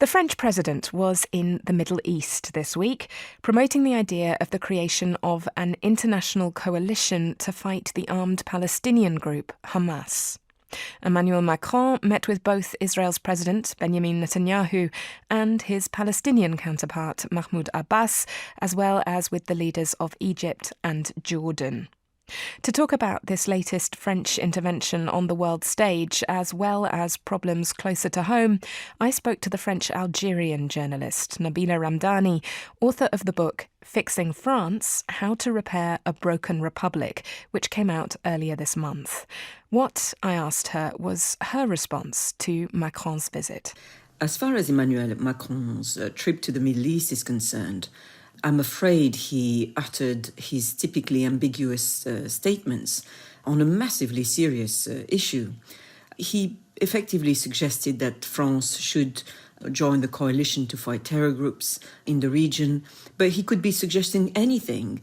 The French president was in the Middle East this week, promoting the idea of the creation of an international coalition to fight the armed Palestinian group Hamas. Emmanuel Macron met with both Israel's president, Benjamin Netanyahu, and his Palestinian counterpart, Mahmoud Abbas, as well as with the leaders of Egypt and Jordan. To talk about this latest French intervention on the world stage, as well as problems closer to home, I spoke to the French-Algerian journalist Nabila Ramdani, author of the book Fixing France: How to Repair a Broken Republic, which came out earlier this month. What, I asked her, was her response to Macron's visit? As far as Emmanuel Macron's trip to the Middle East is concerned, I'm afraid he uttered his typically ambiguous statements on a massively serious issue. He effectively suggested that France should join the coalition to fight terror groups in the region, but he could be suggesting anything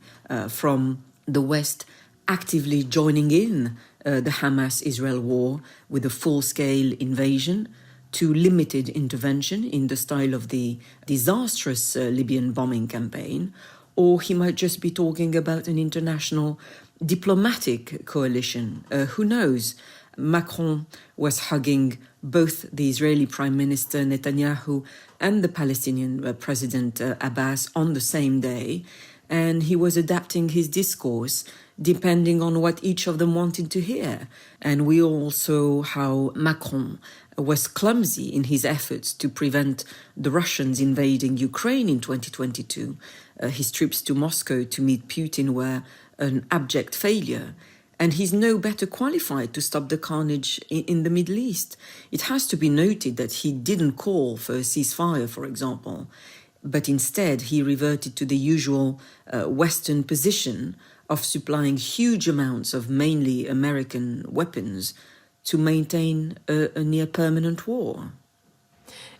from the West actively joining in the Hamas-Israel war with a full-scale invasion, to limited intervention in the style of the disastrous Libyan bombing campaign, or he might just be talking about an international diplomatic coalition. Who knows? Macron was hugging both the Israeli Prime Minister Netanyahu and the Palestinian President Abbas on the same day, and he was adapting his discourse depending on what each of them wanted to hear. And we all saw how Macron was clumsy in his efforts to prevent the Russians invading Ukraine in 2022. His trips to Moscow to meet Putin were an abject failure, and he's no better qualified to stop the carnage in the Middle East. It has to be noted that he didn't call for a ceasefire, for example, but instead he reverted to the usual Western position of supplying huge amounts of mainly American weapons to maintain a near-permanent war.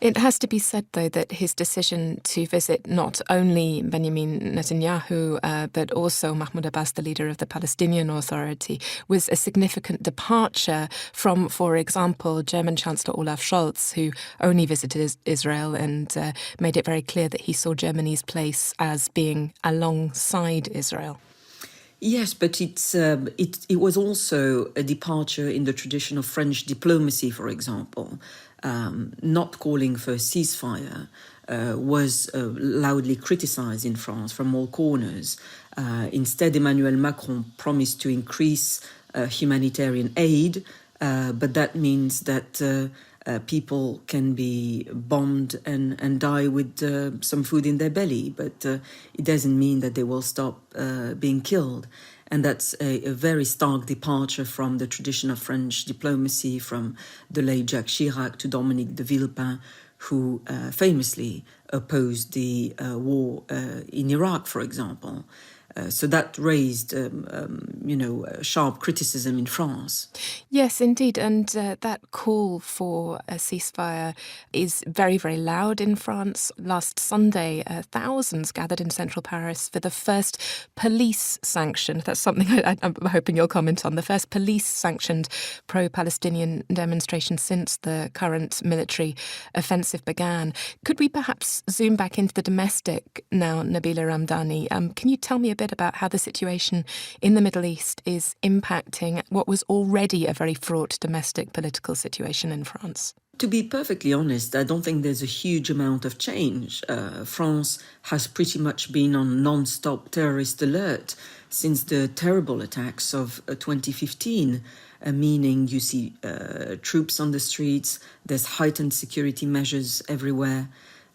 It has to be said, though, that his decision to visit not only Benjamin Netanyahu, but also Mahmoud Abbas, the leader of the Palestinian Authority, was a significant departure from, for example, German Chancellor Olaf Scholz, who only visited Israel and made it very clear that he saw Germany's place as being alongside Israel. Yes, but it was also a departure in the tradition of French diplomacy, for example. Not calling for a ceasefire was loudly criticized in France from all corners. Instead, Emmanuel Macron promised to increase humanitarian aid, but that means that people can be bombed and die with some food in their belly, but it doesn't mean that they will stop being killed. And that's a very stark departure from the tradition of French diplomacy, from the late Jacques Chirac to Dominique de Villepin, who famously opposed the war in Iraq, for example. So that raised, sharp criticism in France. Yes, indeed. And that call for a ceasefire is very, very loud in France. Last Sunday, thousands gathered in central Paris for the first police-sanctioned, that's something I'm hoping you'll comment on, the first police-sanctioned pro-Palestinian demonstration since the current military offensive began. Could we perhaps zoom back into the domestic now, Nabila Ramdani? Can you tell me a bit about how the situation in the Middle East is impacting what was already a very fraught domestic political situation in France? To be perfectly honest, I don't think there's a huge amount of change. France has pretty much been on non-stop terrorist alert since the terrible attacks of 2015, meaning you see troops on the streets, there's heightened security measures everywhere.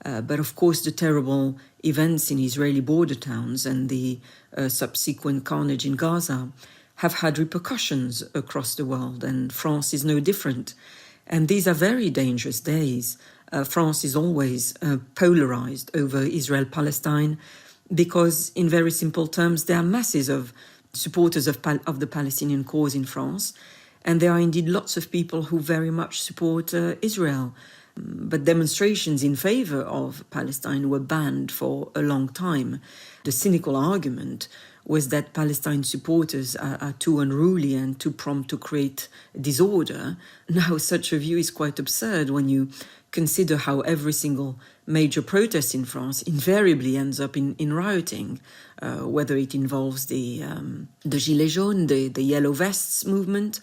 But of course, the terrible events in Israeli border towns and the subsequent carnage in Gaza have had repercussions across the world, and France is no different. And these are very dangerous days. France is always polarized over Israel-Palestine because, in very simple terms, there are masses of supporters of the Palestinian cause in France, and there are indeed lots of people who very much support Israel. But demonstrations in favor of Palestine were banned for a long time. The cynical argument was that Palestine supporters are too unruly and too prompt to create disorder. Now, such a view is quite absurd when you consider how every single major protest in France invariably ends up in rioting, whether it involves the Gilets jaunes, the Yellow Vests movement,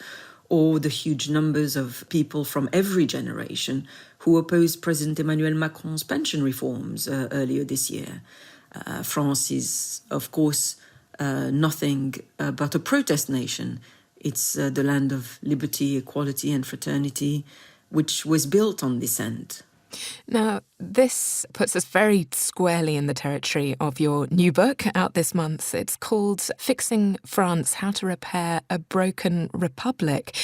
or the huge numbers of people from every generation who opposed President Emmanuel Macron's pension reforms earlier this year. France is, of course, nothing but a protest nation. It's the land of liberty, equality, and fraternity, which was built on dissent. Now, this puts us very squarely in the territory of your new book out this month. It's called Fixing France, How to Repair a Broken Republic.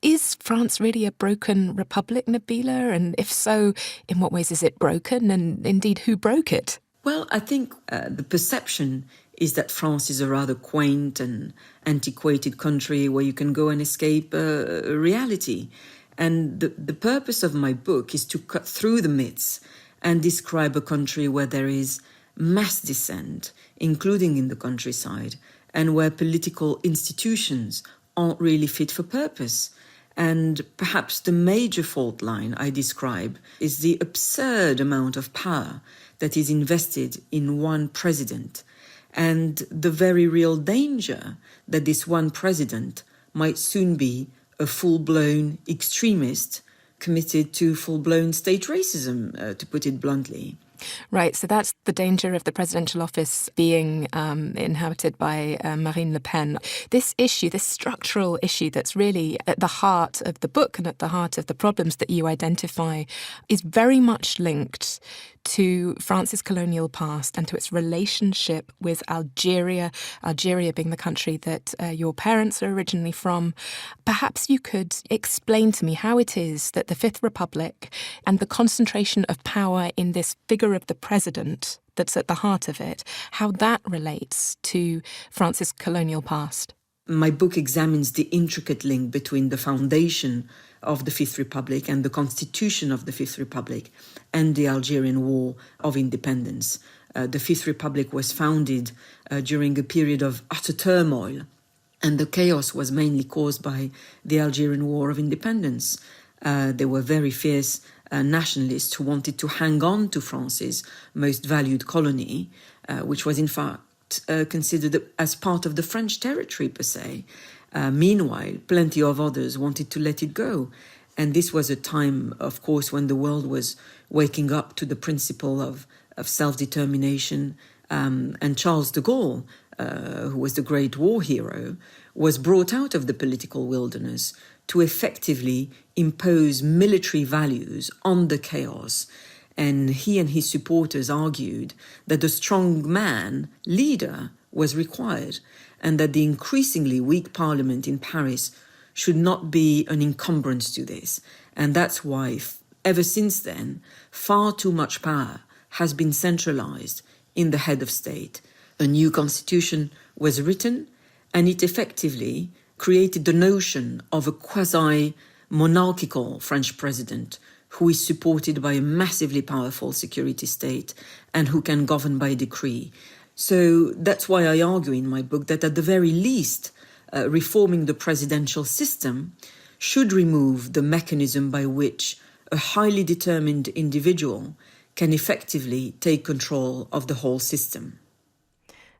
Is France really a broken republic, Nabila? And if so, in what ways is it broken? And indeed, who broke it? Well, I think the perception is that France is a rather quaint and antiquated country where you can go and escape reality. And the purpose of my book is to cut through the myths and describe a country where there is mass dissent, including in the countryside, and where political institutions aren't really fit for purpose. And perhaps the major fault line I describe is the absurd amount of power that is invested in one president, and the very real danger that this one president might soon be a full-blown extremist committed to full-blown state racism, to put it bluntly. Right, so that's the danger of the presidential office being inhabited by Marine Le Pen. This issue, this structural issue that's really at the heart of the book and at the heart of the problems that you identify is very much linked to France's colonial past and to its relationship with Algeria, Algeria being the country that your parents are originally from. Perhaps you could explain to me how it is that the Fifth Republic and the concentration of power in this figure of the president that's at the heart of it, how that relates to France's colonial past. My book examines the intricate link between the foundation of the Fifth Republic and the constitution of the Fifth Republic and the Algerian War of Independence. The Fifth Republic was founded during a period of utter turmoil, and the chaos was mainly caused by the Algerian War of Independence. There were very fierce nationalists who wanted to hang on to France's most valued colony, which was in fact considered as part of the French territory per se. Meanwhile, plenty of others wanted to let it go. And this was a time, of course, when the world was waking up to the principle of self-determination. And Charles de Gaulle, who was the great war hero, was brought out of the political wilderness to effectively impose military values on the chaos. And he and his supporters argued that the strong man, leader, was required, and that the increasingly weak parliament in Paris should not be an encumbrance to this. And that's why, ever since then, far too much power has been centralized in the head of state. A new constitution was written, and it effectively created the notion of a quasi-monarchical French president who is supported by a massively powerful security state and who can govern by decree. So that's why I argue in my book that at the very least, reforming the presidential system should remove the mechanism by which a highly determined individual can effectively take control of the whole system.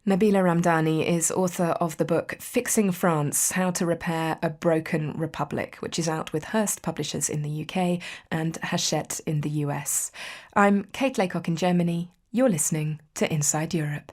Nabila Ramdani is author of the book Fixing France, How to Repair a Broken Republic, which is out with Hearst Publishers in the UK and Hachette in the US. I'm Kate Laycock in Germany. You're listening to Inside Europe.